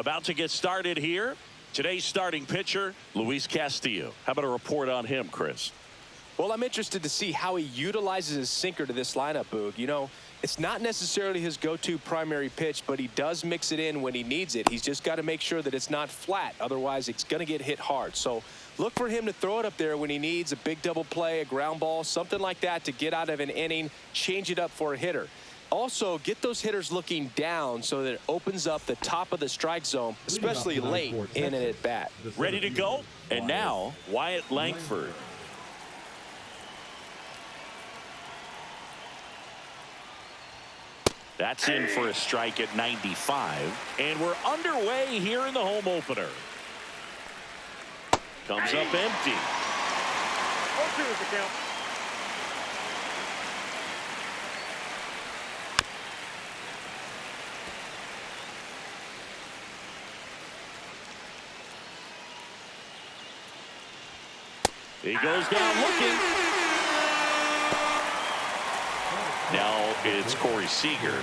About to get started here. Today's starting pitcher, Luis Castillo. How about a report on him, Chris? Well, I'm interested to see how he utilizes his sinker to this lineup, Boog. You know, it's not necessarily his go-to primary pitch, but he does mix it in when he needs it. He's just got to make sure that it's not flat. Otherwise, it's going to get hit hard. So look for him to throw it up there when he needs a big double play, a ground ball, something like that to get out of an inning, change it up for a hitter. Also, get those hitters looking down so that it opens up the top of the strike zone, especially late in an at-bat. Ready to go? And now, Wyatt Langford. That's in for a strike at 95. And we're underway here in the home opener. Comes up empty. 0-2 is the count. He goes down looking. Now it's Corey Seager.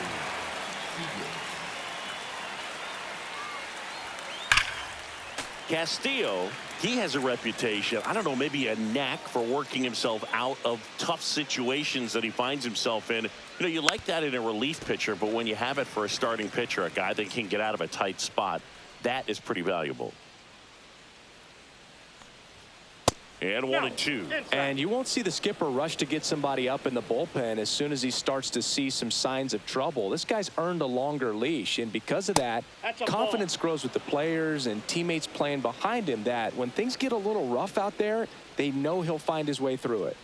Castillo, he has a reputation, I don't know, maybe a knack for working himself out of tough situations that he finds himself in. You know, you like that in a relief pitcher, but when you have it for a starting pitcher, a guy that can get out of a tight spot, that is pretty valuable. And 1-2. And you won't see the skipper rush to get somebody up in the bullpen as soon as he starts to see some signs of trouble. This guy's earned a longer leash, and because of that, confidence grows with the players and teammates playing behind him, that when things get a little rough out there, they know he'll find his way through it.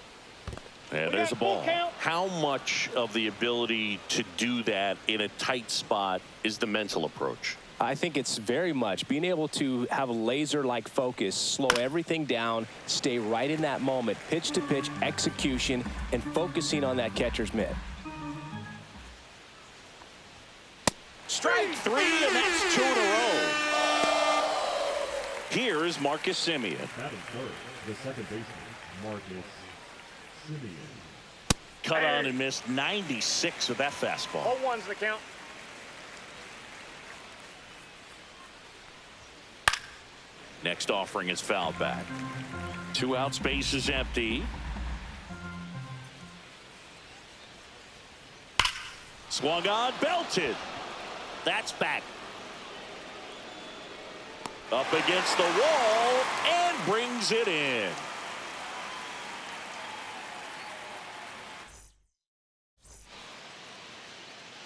And there's a ball. How much of the ability to do that in a tight spot is the mental approach? I think it's very much being able to have a laser-like focus, slow everything down, stay right in that moment, pitch-to-pitch execution, and focusing on that catcher's mitt. Strike three, and that's 2 in a row. Here is Marcus Semien. Batting third, the second baseman, Marcus Semien. Cut on and missed 96 with that fastball. 0-1's the count. Next offering is fouled back. 2 outs, base is empty. Swung on, belted. That's back. Up against the wall and brings it in.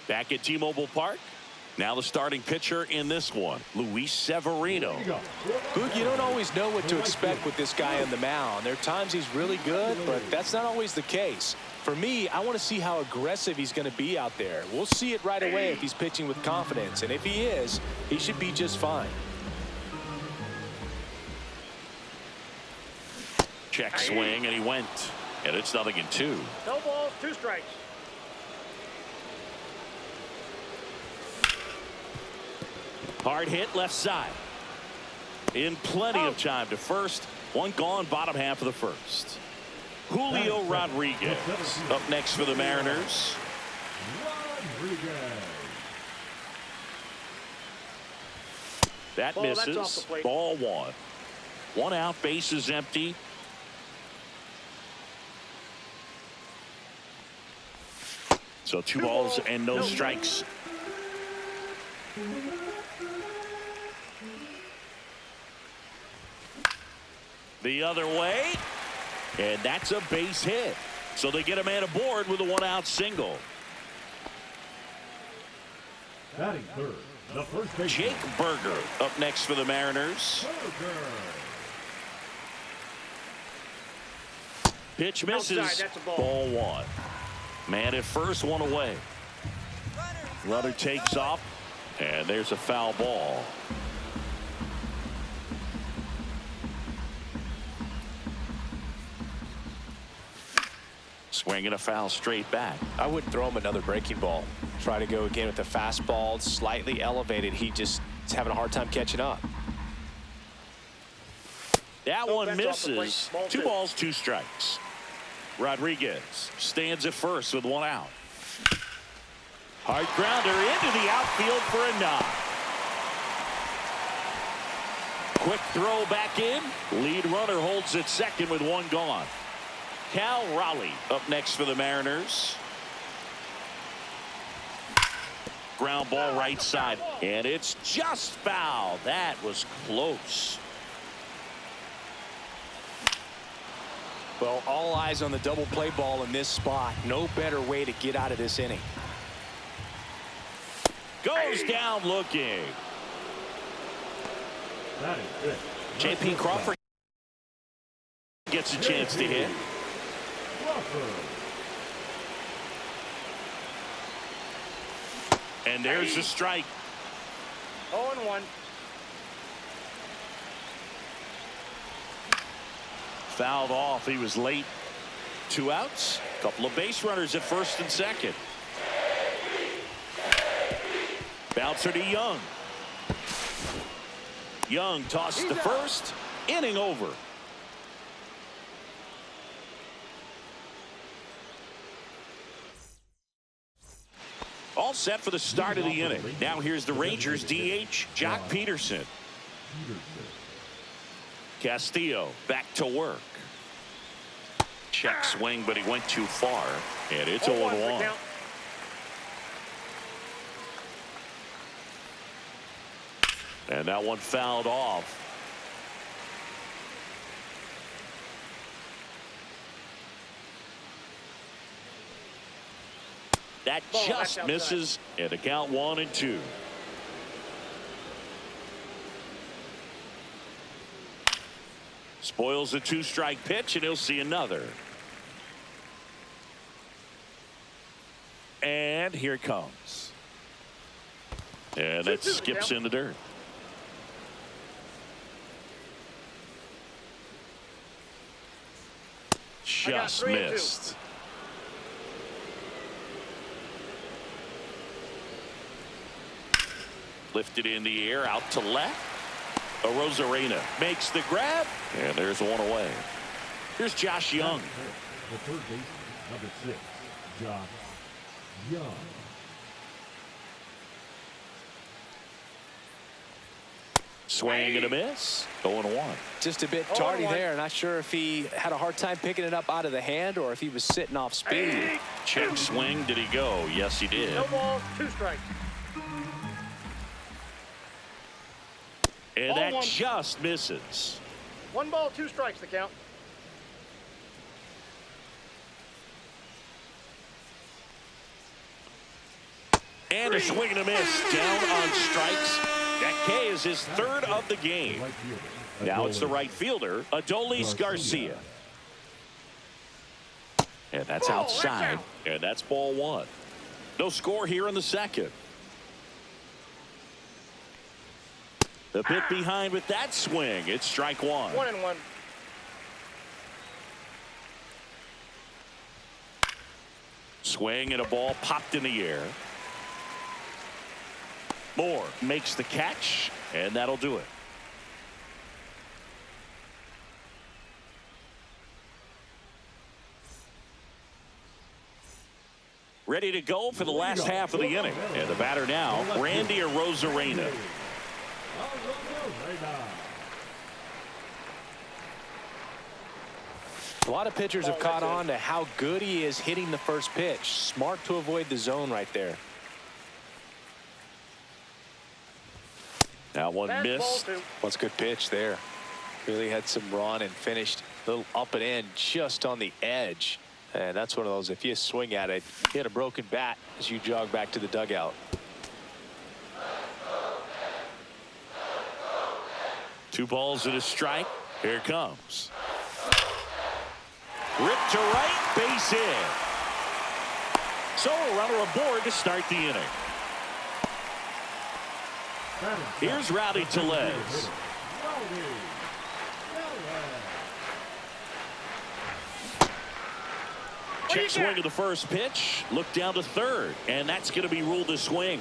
Back at T-Mobile Park. Now the starting pitcher in this one, Luis Severino. Boog, you don't always know what to expect with this guy on the mound. There are times he's really good, but that's not always the case. For me, I want to see how aggressive he's going to be out there. We'll see it right away if he's pitching with confidence, and if he is, he should be just fine. Check swing, and he went. And it's 0-2. No balls, 2 strikes. Hard hit left side. In plenty of time to first. 1 gone, bottom half of the first. Julio Rodriguez up next for the Mariners. That misses. Ball 1. 1 out, base is empty. So 2 balls and no strikes. The other way, and that's a base hit. So they get a man aboard with a 1-out single. Batting third, the first baseman, Jake Berger up next for the Mariners. Pitch misses. Outside, that's a ball. Ball 1. Man at first, 1 away. Runner takes off, and there's a foul ball. Swinging a foul straight back. I wouldn't throw him another breaking ball. Try to go again with the fastball, slightly elevated. He just is having a hard time catching up. That one misses. 2 balls, 2 strikes. Rodriguez stands at first with 1 out. Hard grounder into the outfield for a knock. Quick throw back in. Lead runner holds at second with one gone. Cal Raleigh up next for the Mariners. Ground ball right side, and it's just foul. That was close. Well, all eyes on the double play ball in this spot. No better way to get out of this inning. Goes down looking. That is good. J.P. Crawford gets a chance to hit. Crawford. And there's a strike. 0-1. Fouled off. He was late. 2 outs. Couple of base runners at first and second. Bouncer to Young. Young tosses to first. Inning over. All set for the start of the inning. Now here's the Rangers DH, Jock Peterson. Castillo back to work. Check swing, but he went too far. And it's 0-1. And that one fouled off. That just misses, and the count 1-2. Spoils the 2-strike pitch, and he'll see another. And here it comes. And that skips in the dirt. Just missed. Lifted in the air out to left. Rosarena makes the grab, and there's one away. Here's Josh Young. The third baseman, number 6, Josh Young. Swing and a miss. 0-1. Just a bit tardy there. Not sure if he had a hard time picking it up out of the hand or if he was sitting off speed. Check swing. Did he go? Yes, he did. No balls, 2 strikes. And that just misses. 1 ball, 2 strikes, the count. And a swing and a miss. Down on strikes. That K is his 3rd of the game. Now it's the right fielder, Adolis Garcia. And that's outside. And that's ball 1. No score here in the second. The bit behind with that swing. It's strike 1. 1-1. Swing and a ball popped in the air. Moore makes the catch, and that'll do it. Ready to go for the last half of the inning. And the batter now, Randy Rosarena. A lot of pitchers have caught on to how good he is hitting the first pitch. Smart to avoid the zone right there. That one missed. What's a good pitch there. Really had some run and finished a little up and in just on the edge. And that's one of those, if you swing at it, you hit a broken bat as you jog back to the dugout. 2 balls and a strike. Here it comes. Ripped to right, base hit. So a runner aboard to start the inning. Here's Rowdy Tellez. Check swing of the first pitch. Look down to third, and that's going to be ruled a swing.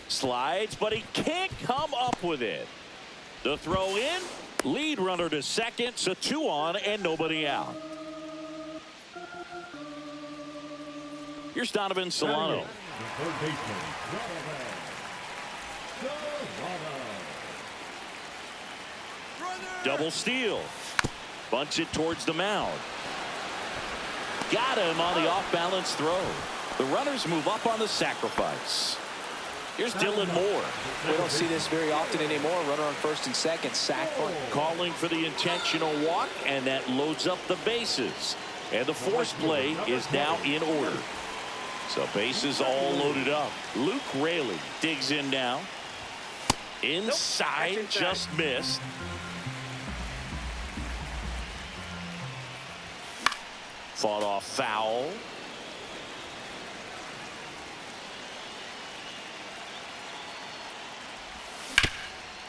Slides, but he can't come up with it. The throw in, lead runner to second, so 2 on and nobody out. Here's Donovan Solano. The third baseman, Double steal. Bunts it towards the mound. Got him on the off-balance throw. The runners move up on the sacrifice. Here's Dylan Moore. We don't see this very often anymore. Runner on first and second, sack bunt. Calling for the intentional walk, and that loads up the bases. And the force play is now in order. So bases all loaded up. Luke Raley digs in now. Inside, just missed. Fought off foul.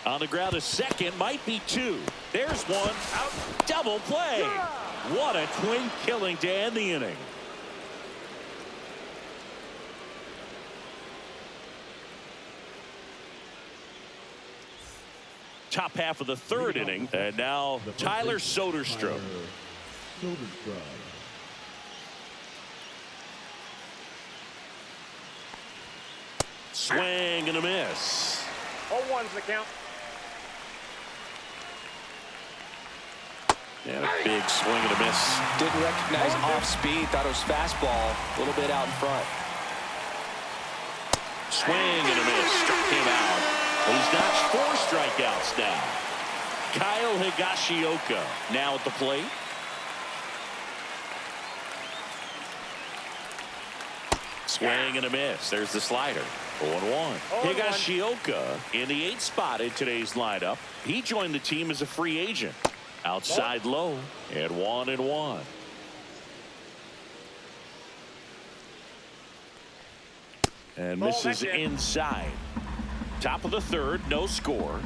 On the ground, a second, might be two. There's one. Out. Double play. What a twin killing to end the inning. Top half of the third inning, and now Tyler Soderstrom. Swing and a miss. 0-1's the count. And a big swing and a miss. Didn't recognize off speed. Thought it was fastball. A little bit out in front. Swing and a miss. Struck him out. He's notched 4 strikeouts now. Kyle Higashioka now at the plate. Swing and a miss. There's the slider. 0-1. Higashioka in the 8th spot in today's lineup. He joined the team as a free agent. Outside low and 1-1. And misses inside. Top of the third, no score.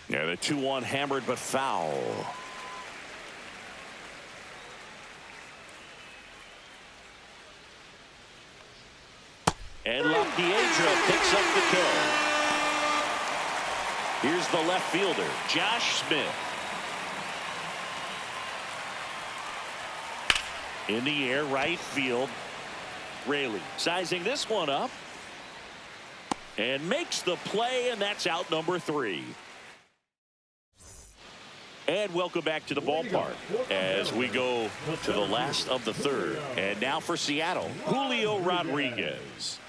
And a 2-1 hammered but foul. And LaPiedra picks up the kill. Here's the left fielder, Josh Smith. In the air, right field. Raley sizing this one up. And makes the play, and that's out number 3. And welcome back to the ballpark as we go to the last of the third. And now for Seattle, Julio Rodriguez.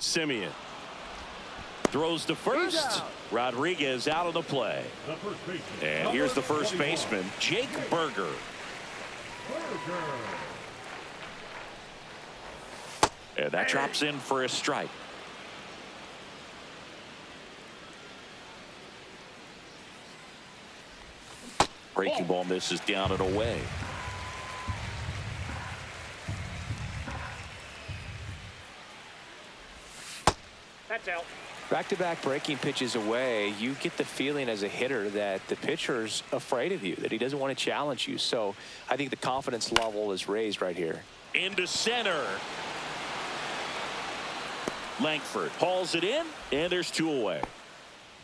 Simeon throws to first. Rodriguez out of the play. And here's the first baseman, Jake Berger. And that drops in for a strike. Breaking ball misses down and away. That's out. Back-to-back breaking pitches away, you get the feeling as a hitter that the pitcher's afraid of you, that he doesn't want to challenge you. So I think the confidence level is raised right here. Into center. Langford hauls it in, and there's 2 away.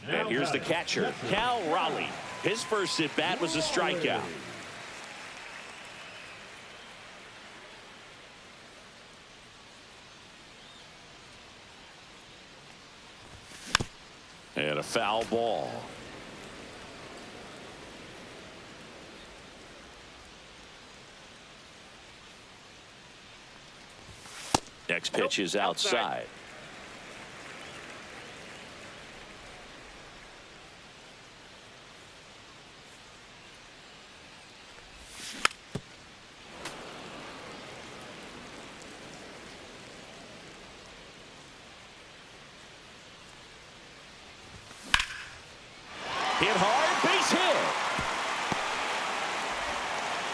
And here's the catcher, Cal Raleigh. His first at-bat was a strikeout. And a foul ball. Next pitch is outside. Hit hard, base hit.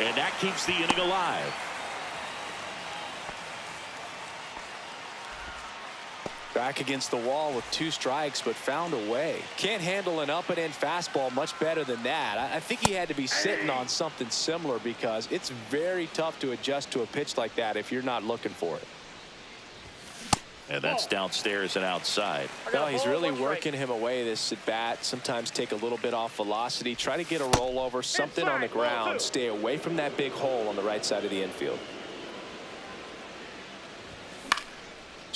And that keeps the inning alive. Back against the wall with 2 strikes, but found a way. Can't handle an up-and-in fastball much better than that. I think he had to be sitting on something similar because it's very tough to adjust to a pitch like that if you're not looking for it. And that's downstairs and outside. No, he's really working him away this at bat. Sometimes take a little bit off velocity. Try to get a rollover, something on the ground. Stay away from that big hole on the right side of the infield.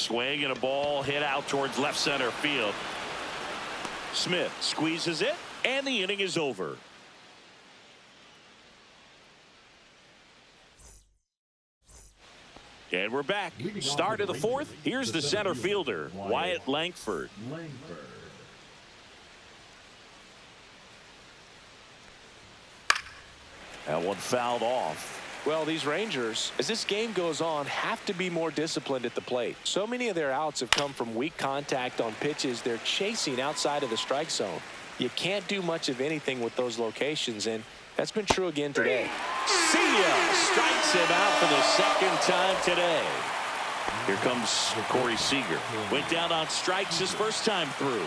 Swing and a ball hit out towards left center field. Smith squeezes it, and the inning is over. And we're back. Start of the fourth. Here's the center fielder, Wyatt Langford. That one fouled off. Well, these Rangers, as this game goes on, have to be more disciplined at the plate. So many of their outs have come from weak contact on pitches they're chasing outside of the strike zone. You can't do much of anything with those locations, and that's been true again today. See ya! Strikes him out for the second time today. Here comes Corey Seager. Went down on strikes his first time through.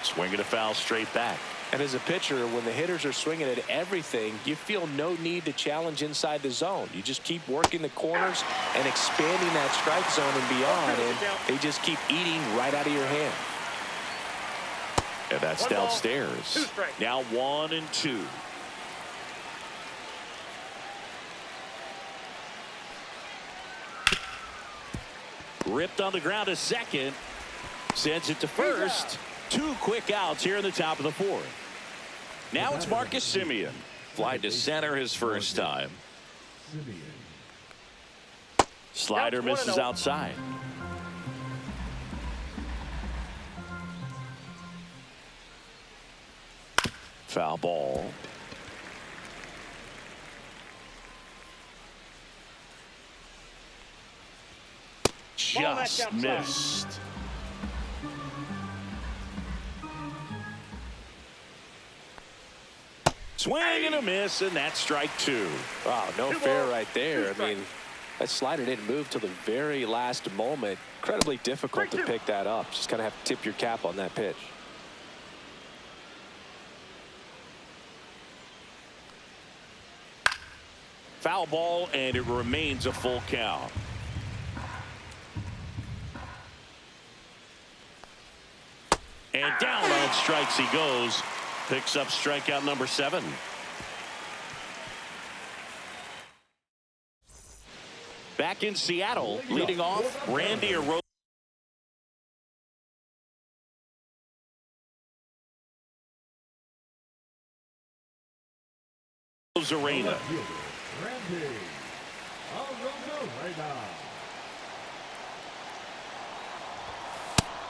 Swinging a foul straight back. And as a pitcher, when the hitters are swinging at everything, you feel no need to challenge inside the zone. You just keep working the corners and expanding that strike zone and beyond, and they just keep eating right out of your hand. And that's downstairs. Now 1-2. Ripped on the ground to second. Sends it to first. 2 quick outs here in the top of the fourth. Now it's Marcus Semien. Fly to center his first time. Slider misses outside. Foul ball. Just missed. Swing and a miss, and that's strike 2. Wow, no fair right there. I mean, that slider didn't move till the very last moment. Incredibly difficult to pick that up. Just kind of have to tip your cap on that pitch. Foul ball, and it remains a full count. And down on strikes he goes. Picks up strikeout number 7. Back in Seattle, leading off, Randy Arena.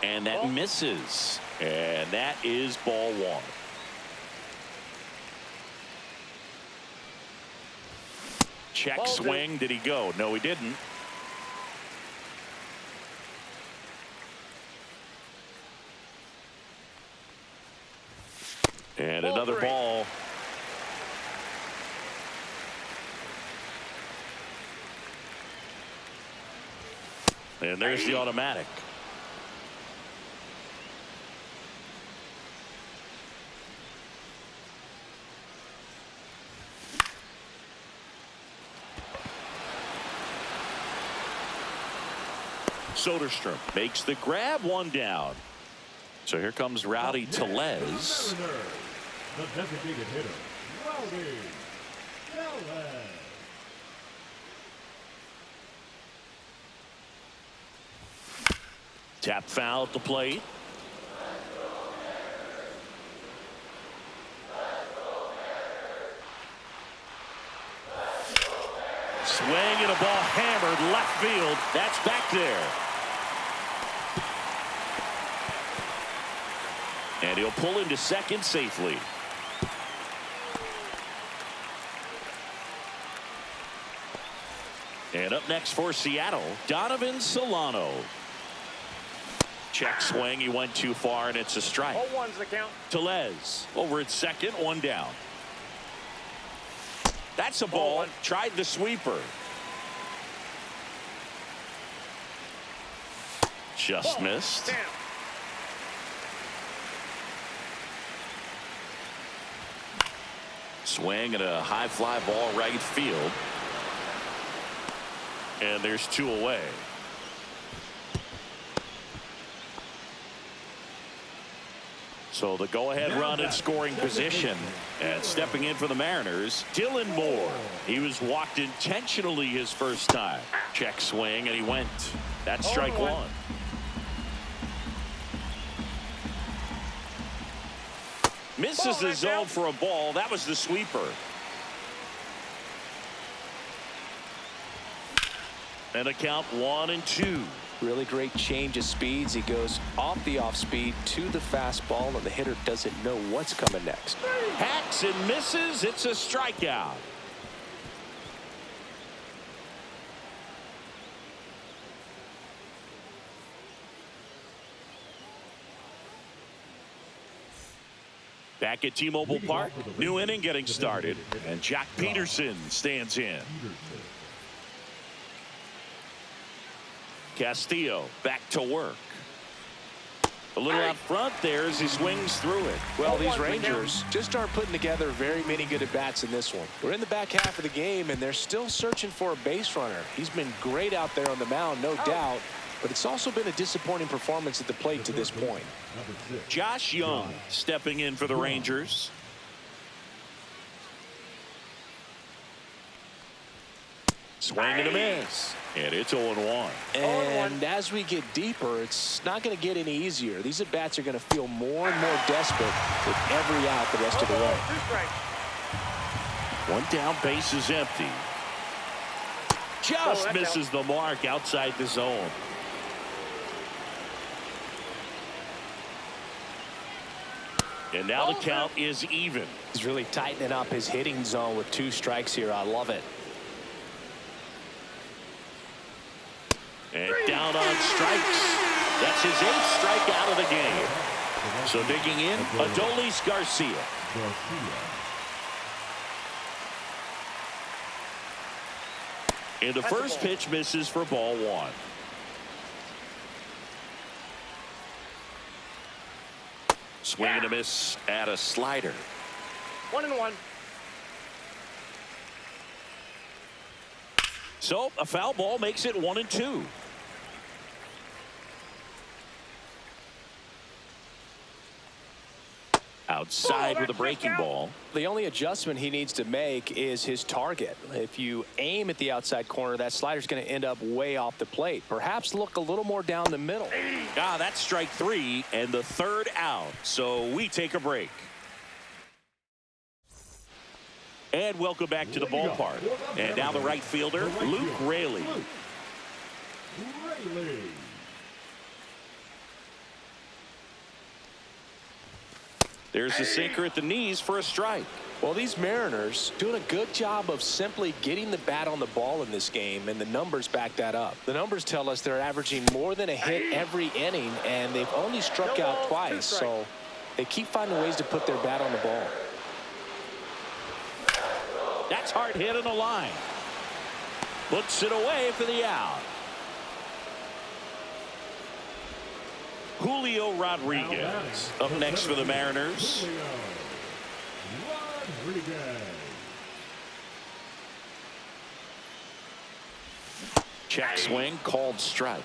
And that misses. And that is ball 1. Check swing. Did he go? No, he didn't. And another ball. And there's the automatic. Soderstrom makes the grab, 1 down. So here comes Rowdy Tellez. The designated hitter, Rowdy Tellez. Tap foul at the plate. Swing and a ball hammered left field. That's back there. And he'll pull into second safely. And up next for Seattle, Donovan Solano. Check swing. He went too far, and it's a strike. 0-1's the count. Tellez over at second, 1 down. That's a ball. Tried the sweeper. Just missed. Down. Swing and a high fly ball right field. And there's 2 away. So the go-ahead run in scoring position. And stepping in for the Mariners, Dylan Moore. He was walked intentionally his first time. Check swing, and he went. That's strike one. Misses the zone for a ball. That was the sweeper. And a count 1-2. Really great change of speeds. He goes off the off speed to the fastball, and the hitter doesn't know what's coming next. Hacks and misses. It's a strikeout. Back at T-Mobile Park, new inning getting started, and Jack Peterson stands in. Castillo back to work. A little out front there as he swings through it. Well, these Rangers just aren't putting together very many good at-bats in this one. We're in the back half of the game, and they're still searching for a base runner. He's been great out there on the mound, no doubt, but it's also been a disappointing performance at the plate to this point. Josh Young stepping in for the Rangers. Swing and a miss. And it's 0-1. And as we get deeper, it's not going to get any easier. These at-bats are going to feel more and more desperate with every out the rest of the way. One down, base is empty. Just misses the mark outside the zone. And now the count is even. He's really tightening up his hitting zone with 2 strikes here. I love it. And down on strikes. That's his 8th strikeout of the game. So digging in, Adolis Garcia. And the first pitch misses for ball 1. Swing and a miss at a slider. 1-1. So a foul ball makes it 1-2. Outside with a breaking ball. The only adjustment he needs to make is his target. If you aim at the outside corner, that slider's going to end up way off the plate. Perhaps look a little more down the middle. That's strike 3 and the 3rd out. So we take a break. And welcome back to the ballpark. And now the right fielder, Luke Raley. There's the sinker at the knees for a strike. Well, these Mariners doing a good job of simply getting the bat on the ball in this game, and the numbers back that up. The numbers tell us they're averaging more than a hit every inning, and they've only struck out twice, so they keep finding ways to put their bat on the ball. That's hard hit in the line. Puts it away for the out. Julio Rodriguez up next for the Mariners. Check swing, called strike.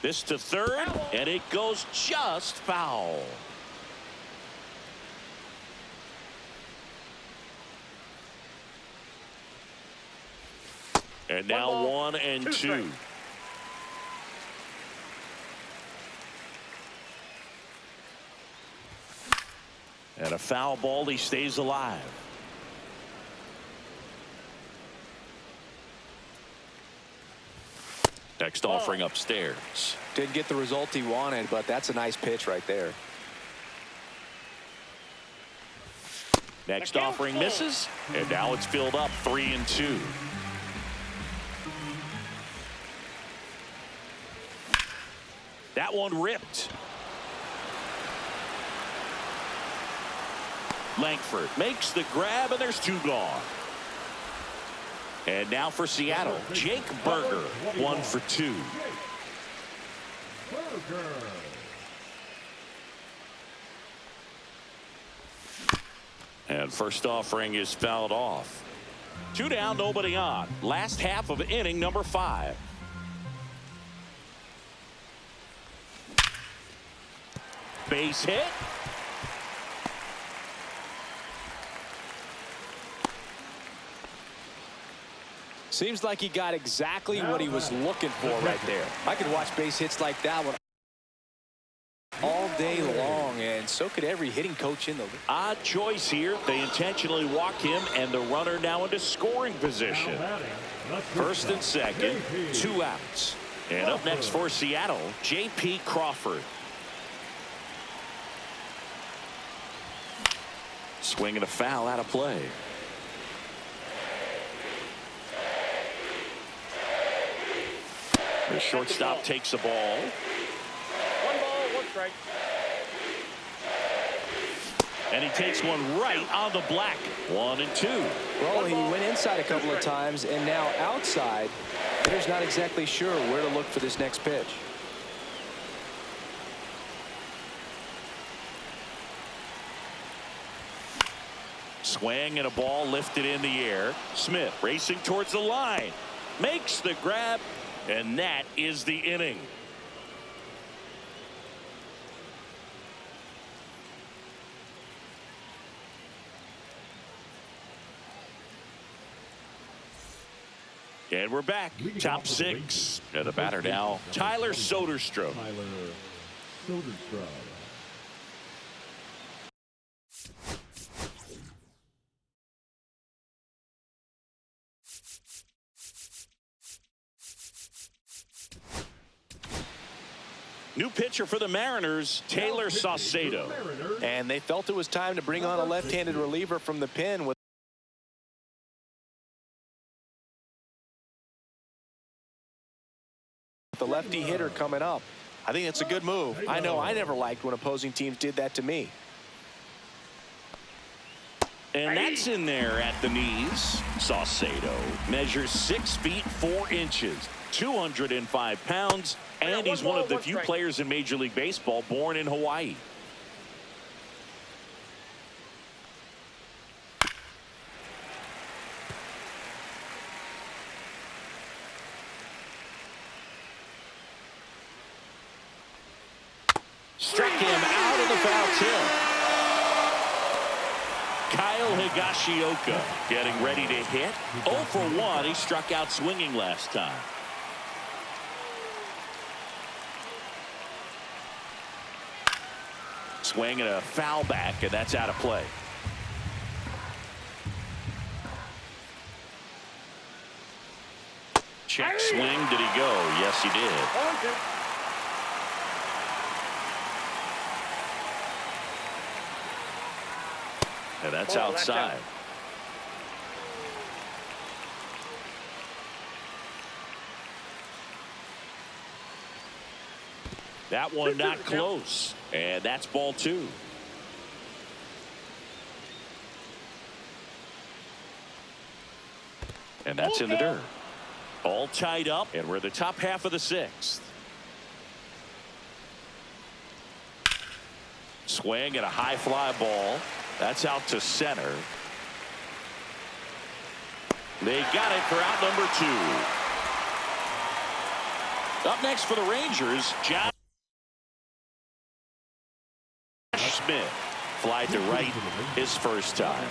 This to third, and it goes just foul. And now 1-2. And a foul ball, he stays alive. Next offering upstairs. Didn't get the result he wanted, but that's a nice pitch right there. Next offering misses, and now it's filled up 3-2. That one ripped. Langford makes the grab, and there's 2 gone. And now for Seattle, Jake Berger, 1 for 2. And first offering is fouled off. Two down, nobody on. Last half of inning number 5. Base hit. Seems like he got exactly what he was looking for right there. I could watch base hits like that one all day long, and so could every hitting coach in the league. Odd choice here. They intentionally walk him, and the runner now into scoring position. First and second, 2 outs. And up next for Seattle, J.P. Crawford. Swinging a foul out of play. The shortstop takes the ball. 1 ball, 1 strike. And he takes one right on the black. 1 and 2. Well, he went inside a couple of times, and now outside. Hitter's not exactly sure where to look for this next pitch. Swing and a ball lifted in the air. Smith racing towards the line. Makes the grab. And that is the inning. And we're back. Top 6. And the batter now, Tyler Soderstrom. Tyler Soderstrom. New pitcher for the Mariners, Taylor Saucedo. And they felt it was time to bring on a left-handed reliever from the pen with the lefty hitter coming up. I think it's a good move. I know I never liked when opposing teams did that to me. And that's in there at the knees. Saucedo measures 6 feet 4 inches, 205 pounds, and he's one of the few players in Major League Baseball born in Hawaii. Struck him out of the foul tip. Kyle Higashioka getting ready to hit. 0 for 1. He struck out swinging last time. Swing and a foul back, and that's out of play. Check swing. Did he go? Yes, he did. And that's outside. That one not close. And that's ball 2. And that's in the dirt. All tied up, and we're the top half of the 6th. Swing and a high fly ball. That's out to center. They got it for out number 2. Up next for the Rangers, Josh Smith. Fly to right his first time.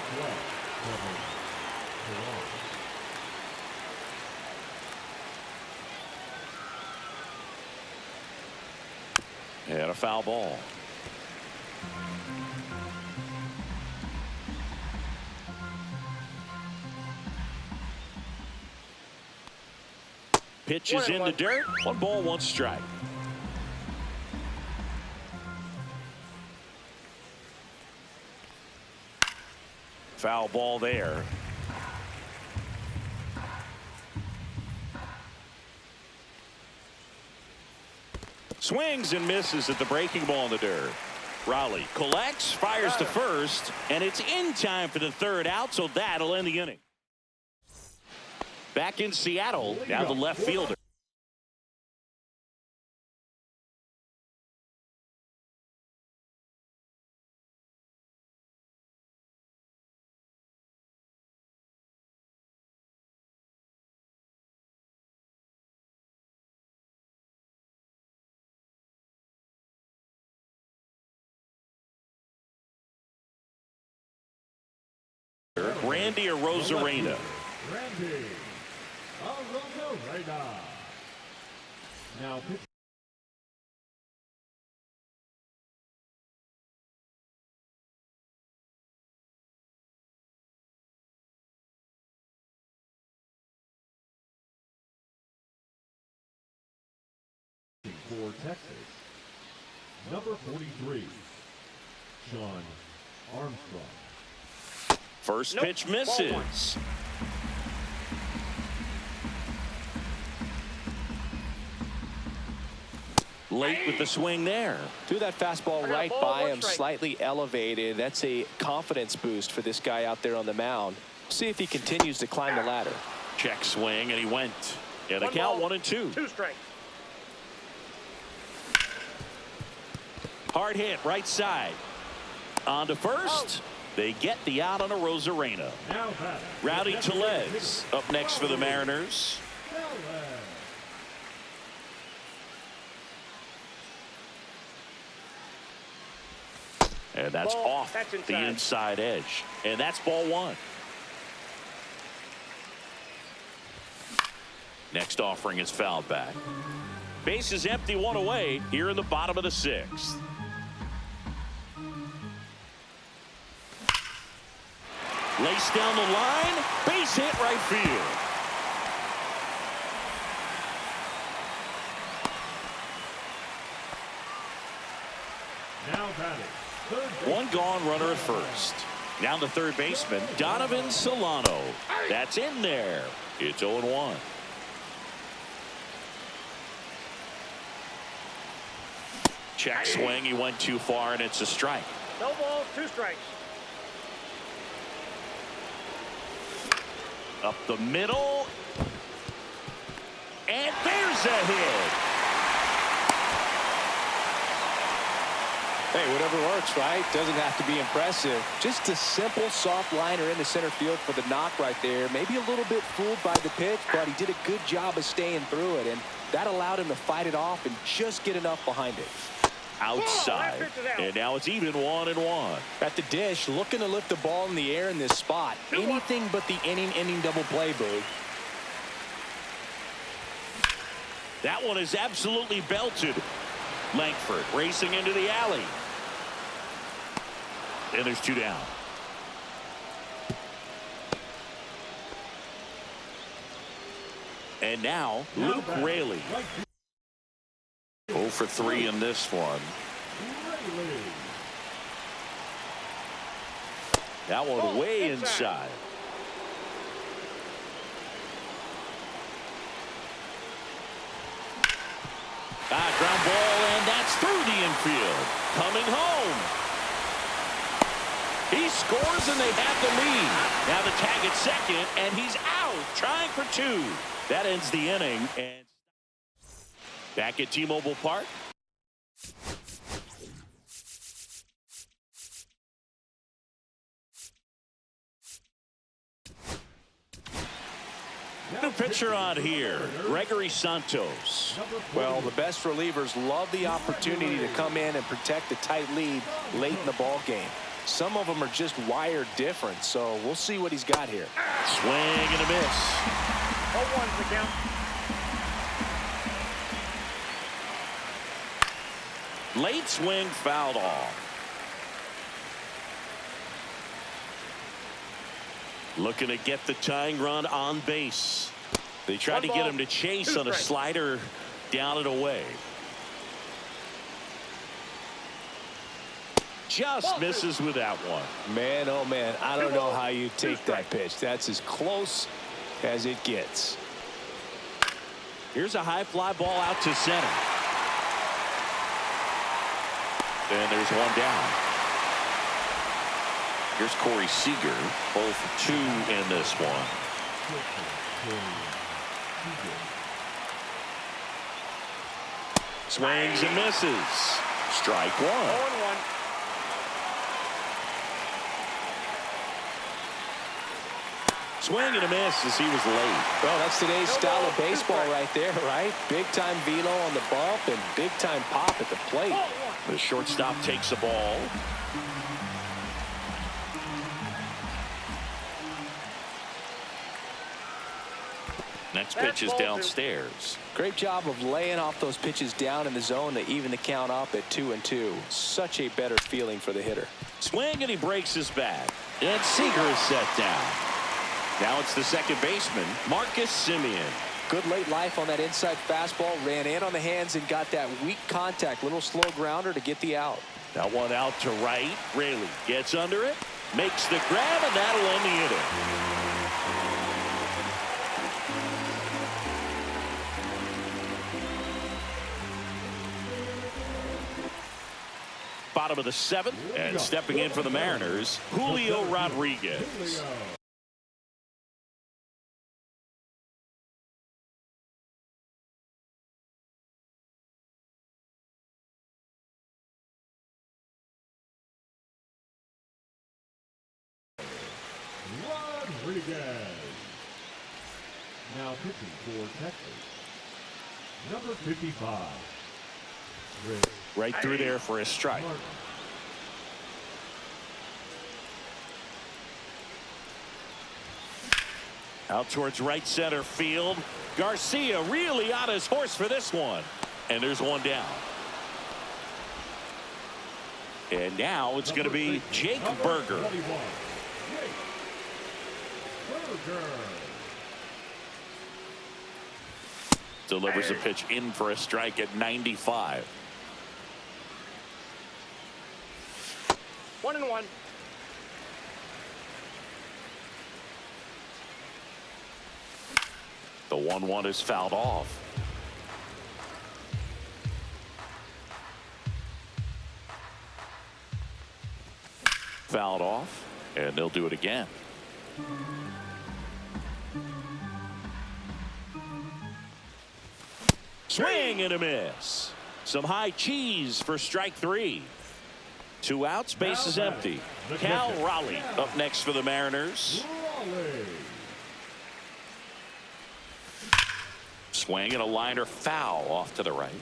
And a foul ball. Pitch is in the dirt. 1 ball, 1 strike. Foul ball there. Swings and misses at the breaking ball in the dirt. Raleigh collects, fires to first, and it's in time for the 3rd out, so that'll end the inning. Back in Seattle, now the left fielder. Randy Arozarena. Randy Arozarena. Now pitch. For Texas, number 43, Sean Armstrong. First pitch misses. Late with the swing there. Threw that fastball right by him, slightly elevated. That's a confidence boost for this guy out there on the mound. See if he continues to climb the ladder. Check swing, and he went. And the count 1-2. 2 strikes. Hard hit, right side. On to first. They get the out on Arozarena. Rowdy Tellez up next for the Mariners. And that's off the inside edge. And that's ball 1. Next offering is fouled back. Base is empty, 1 away here in the bottom of the 6th. Lace down the line, base hit right field. Now batting. 1 gone, runner at first. Now the third baseman, Donovan Solano. That's in there. It's 0-1. Check swing, he went too far, and it's a strike. No balls, 2 strikes. Up the middle. And there's a hit. Hey, whatever works, right? Doesn't have to be impressive. Just a simple soft liner in the center field for the knock right there. Maybe a little bit fooled by the pitch, but he did a good job of staying through it, and that allowed him to fight it off and just get enough behind it. Outside, and now it's even 1-1. At the dish, looking to lift the ball in the air in this spot. Anything but the inning double play, Boog. That one is absolutely belted. Langford racing into the alley. And there's 2 down. And now Luke Raley. 0 for 3 in this one. That one way inside. Ground ball, and that's through the infield. Coming home. He scores, and they have the lead. Now the tag at second, and he's out, trying for 2. That ends the inning. And back at T-Mobile Park. New pitcher on here, Gregory Santos. Well, the best relievers love the opportunity to come in and protect a tight lead late in the ball game. Some of them are just wired different, so we'll see what he's got here. Swing and a miss. 0-1's the count. Late swing fouled off. Looking to get the tying run on base. They tried to get him to chase on a slider down and away. Just misses with that one. Man, oh man, I don't know how you take that pitch. That's as close as it gets. Here's a high fly ball out to center. And there's 1 down. Here's Corey Seager, 0 for 2 in this one. Swings and misses. Strike 1. 0-1. Swing and a miss as he was late. Well, that's today's style of baseball right there, right? Big time velo on the bump and big time pop at the plate. The shortstop takes the ball. Next pitch is downstairs. Great job of laying off those pitches down in the zone to even the count up at 2-2. Such a better feeling for the hitter. Swing, and he breaks his bat. And Seager is set down. Now it's the second baseman, Marcus Semien. Good late life on that inside fastball. Ran in on the hands and got that weak contact. Little slow grounder to get the out. That one out to right. Raley gets under it, makes the grab, and that'll end the inning. Bottom of the seventh, and stepping in for the Mariners, Julio Rodriguez. Rodriguez. Now pitching for Texas, number 55. Right through there for a strike. Out towards right center field. Garcia really on his horse for this one. And there's one down. And now it's going to be Jake Burger. Delivers a pitch in for a strike at 95. 1-1. The 1-1 is fouled off. Fouled off, and they'll do it again. Swing and a miss. Some high cheese for strike three. 2 outs, base is empty. Cal Raleigh up next for the Mariners. Swing and a liner foul off to the right.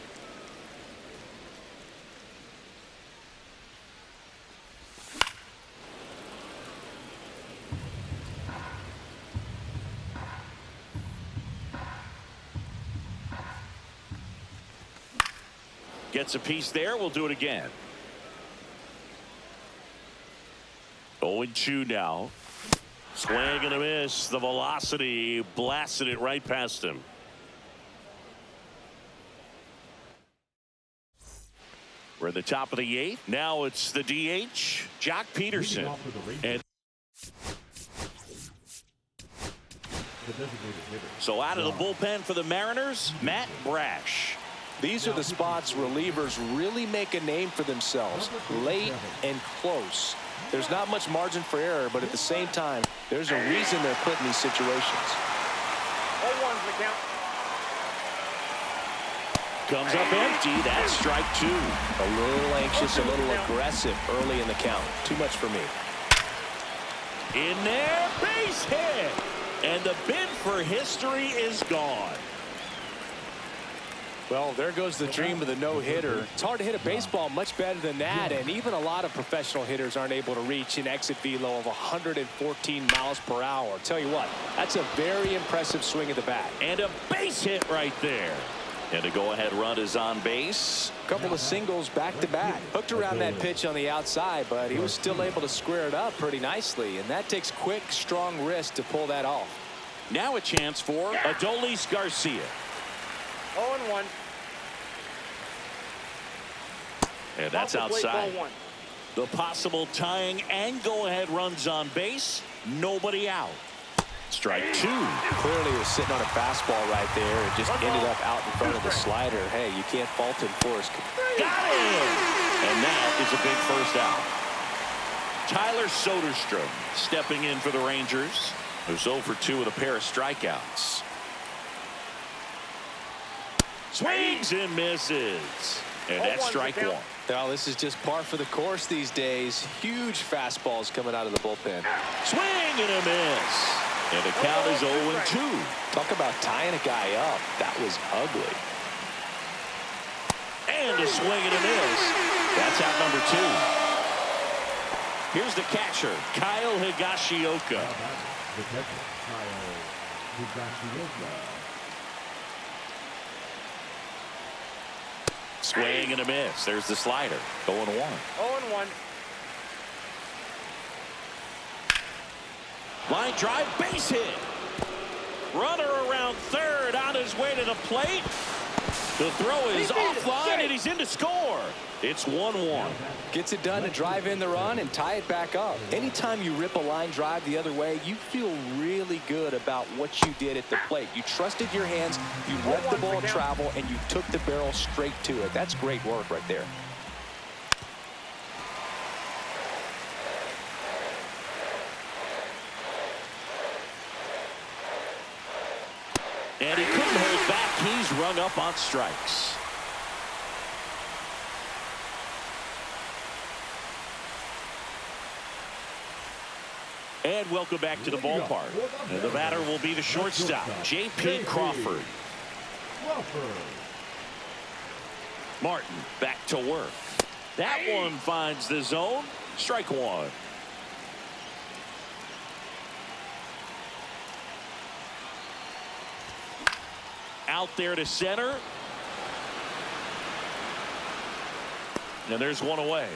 Gets a piece there. We'll do it again. 0-2 now. Swing and a miss. The velocity blasted it right past him. We're at the top of the 8th. Now it's the DH, Jock Peterson. And so out of the bullpen for the Mariners, Matt Brash. These are the spots relievers really make a name for themselves. Late and close. There's not much margin for error, but at the same time, there's a reason they're put in these situations. 0-1's the count. Comes up empty. That's strike 2. A little anxious, a little aggressive early in the count. Too much for me. In there, base hit. And the bid for history is gone. Well, there goes the dream of the no-hitter. It's hard to hit a baseball much better than that, and even a lot of professional hitters aren't able to reach an exit velo of 114 miles per hour. Tell you what, that's a very impressive swing of the bat. And a base hit right there. And a go-ahead run is on base. A couple of singles back-to-back. Hooked around that pitch on the outside, but he was still able to square it up pretty nicely, and that takes quick, strong wrist to pull that off. Now a chance for Adolis Garcia. 0-1. And that's outside. The possible tying and go-ahead runs on base. Nobody out. Strike 2. Clearly was sitting on a fastball right there and just ended up out in front of the slider. Hey, you can't fault him for his. Got it! And that is a big first out. Tyler Soderstrom stepping in for the Rangers, who's 0 for 2 with a pair of strikeouts. Swings and misses. And that's strike 1. Well, this is just par for the course these days. Huge fastballs coming out of the bullpen. Swing and a miss. And the count is 0-2. Talk about tying a guy up. That was ugly. And a swing and a miss. That's out number 2. Here's the catcher, Kyle Higashioka. Swing and a miss. There's the slider. 0-1. 0-1. Line drive, base hit. Runner around third on his way to the plate. The throw is offline, and he's in to score. It's 1-1. Gets it done to drive in the run and tie it back up. Anytime you rip a line drive the other way, you feel really good about what you did at the plate. You trusted your hands, you let the ball travel, and you took the barrel straight to it. That's great work right there. And he couldn't hold back. He's rung up on strikes. And welcome back to the ballpark. And the batter will be the shortstop, J.P. Crawford. Martin back to work. That one finds the zone. Strike one. Out there to center. And there's one away.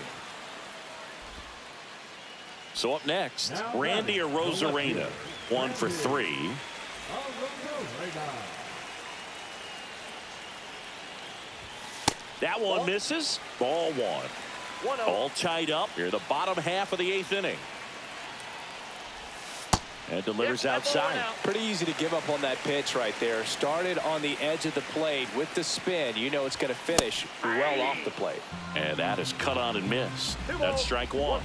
So up next, Randy Arozarena, 1 for 3. That one misses. Ball 1. All tied up here, the bottom half of the 8th inning. And delivers outside. Pretty easy to give up on that pitch right there. Started on the edge of the plate with the spin. You know it's going to finish well off the plate. And that is cut on and missed. That's strike one.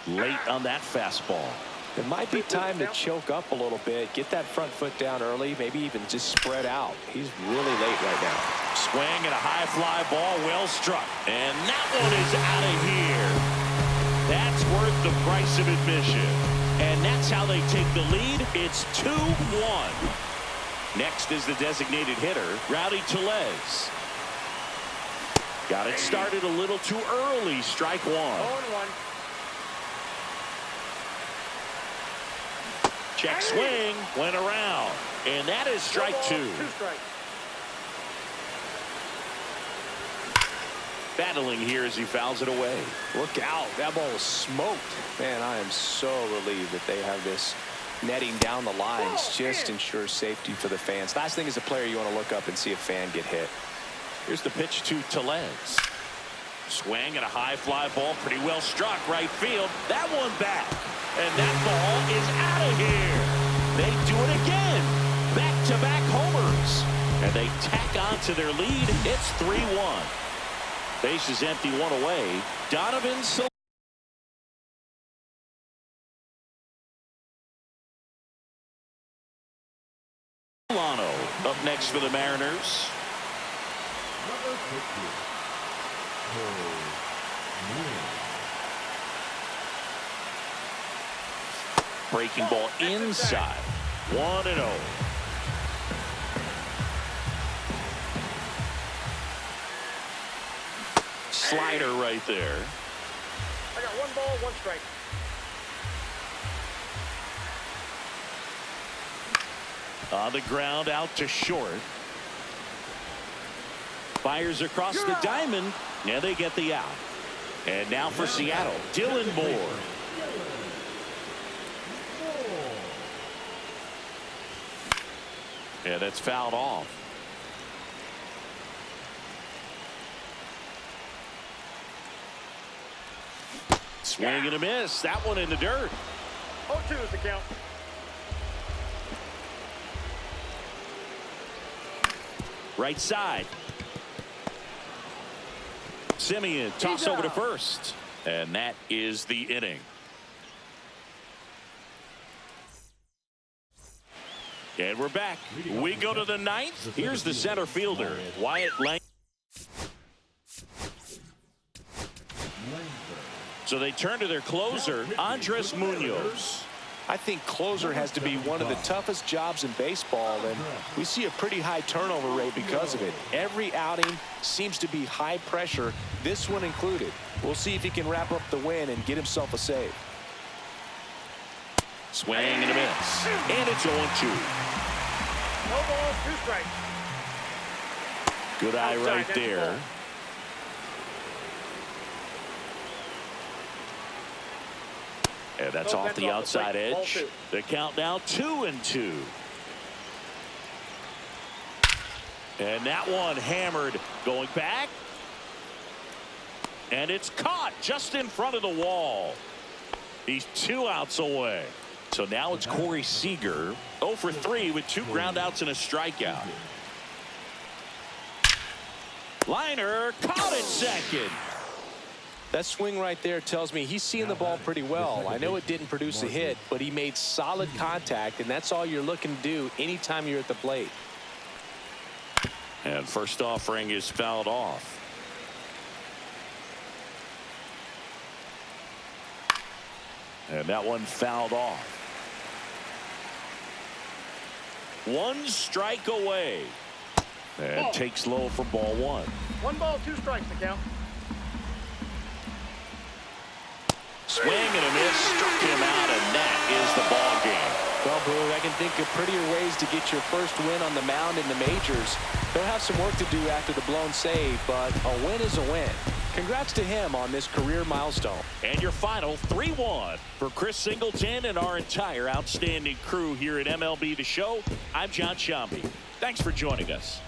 Late on that fastball. It might be time to choke up a little bit. Get that front foot down early. Maybe even just spread out. He's really late right now. Swing and a high fly ball. Well struck. And that one is out of here. That's worth the price of admission. And that's how they take the lead. It's 2-1. Next is the designated hitter, Rowdy Tellez. Got it started a little too early. Strike one. 0-1. Check swing. Went around. And that is strike two. 2 strikes. Battling here as he fouls it away. Look out. That ball was smoked. Man, I am so relieved that they have this netting down the lines. Just ensures safety for the fans. Last thing as a player, you want to look up and see a fan get hit. Here's the pitch to Tellez. Swing and a high fly ball. Pretty well struck right field. That one back. And that ball is out of here. They do it again. Back-to-back homers. And they tack on to their lead. It's 3-1. Base is empty, one away. Donovan Solano up next for the Mariners. Breaking ball inside. 1-0. Slider right there. I got 1 ball, 1 strike. On the ground, out to short. Fires across the diamond. Now they get the out. And now for Seattle, Dylan Moore. And it's fouled off. Swing and a miss. That one in the dirt. 0-2 is the count. Right side. Simeon toss over to first. And that is the inning. And we're back. We go to the 9th. Here's the center fielder, Wyatt Lang. So they turn to their closer, Andres Munoz. I think closer has to be one of the toughest jobs in baseball, and we see a pretty high turnover rate because of it. Every outing seems to be high pressure, this one included. We'll see if he can wrap up the win and get himself a save. Swing and a miss. And it's 0-2. No balls, 2 strikes. Good eye Outside, right that's the there. ball. And that's Oh, off that's the off the outside plate. Ball edge. two. The count now 2-2. And that one hammered going back. And it's caught just in front of the wall. He's 2 outs away. So now it's Corey Seager 0 for 3 with 2 ground outs and a strikeout. Liner caught at second. That swing right there tells me he's seeing the ball pretty well. I know it didn't produce a hit, but he made solid contact, and that's all you're looking to do anytime you're at the plate. And first offering is fouled off. And that one fouled off. 1 strike away. And Ball. takes low for ball 1. 1 ball, 2 strikes to count. Swing and a miss, struck him out, and that is the ball game. Well, Boog, I can think of prettier ways to get your first win on the mound in the majors. He'll have some work to do after the blown save, but a win is a win. Congrats to him on this career milestone. And your final 3-1 for Chris Singleton and our entire outstanding crew here at MLB The Show. I'm John Shambi. Thanks for joining us.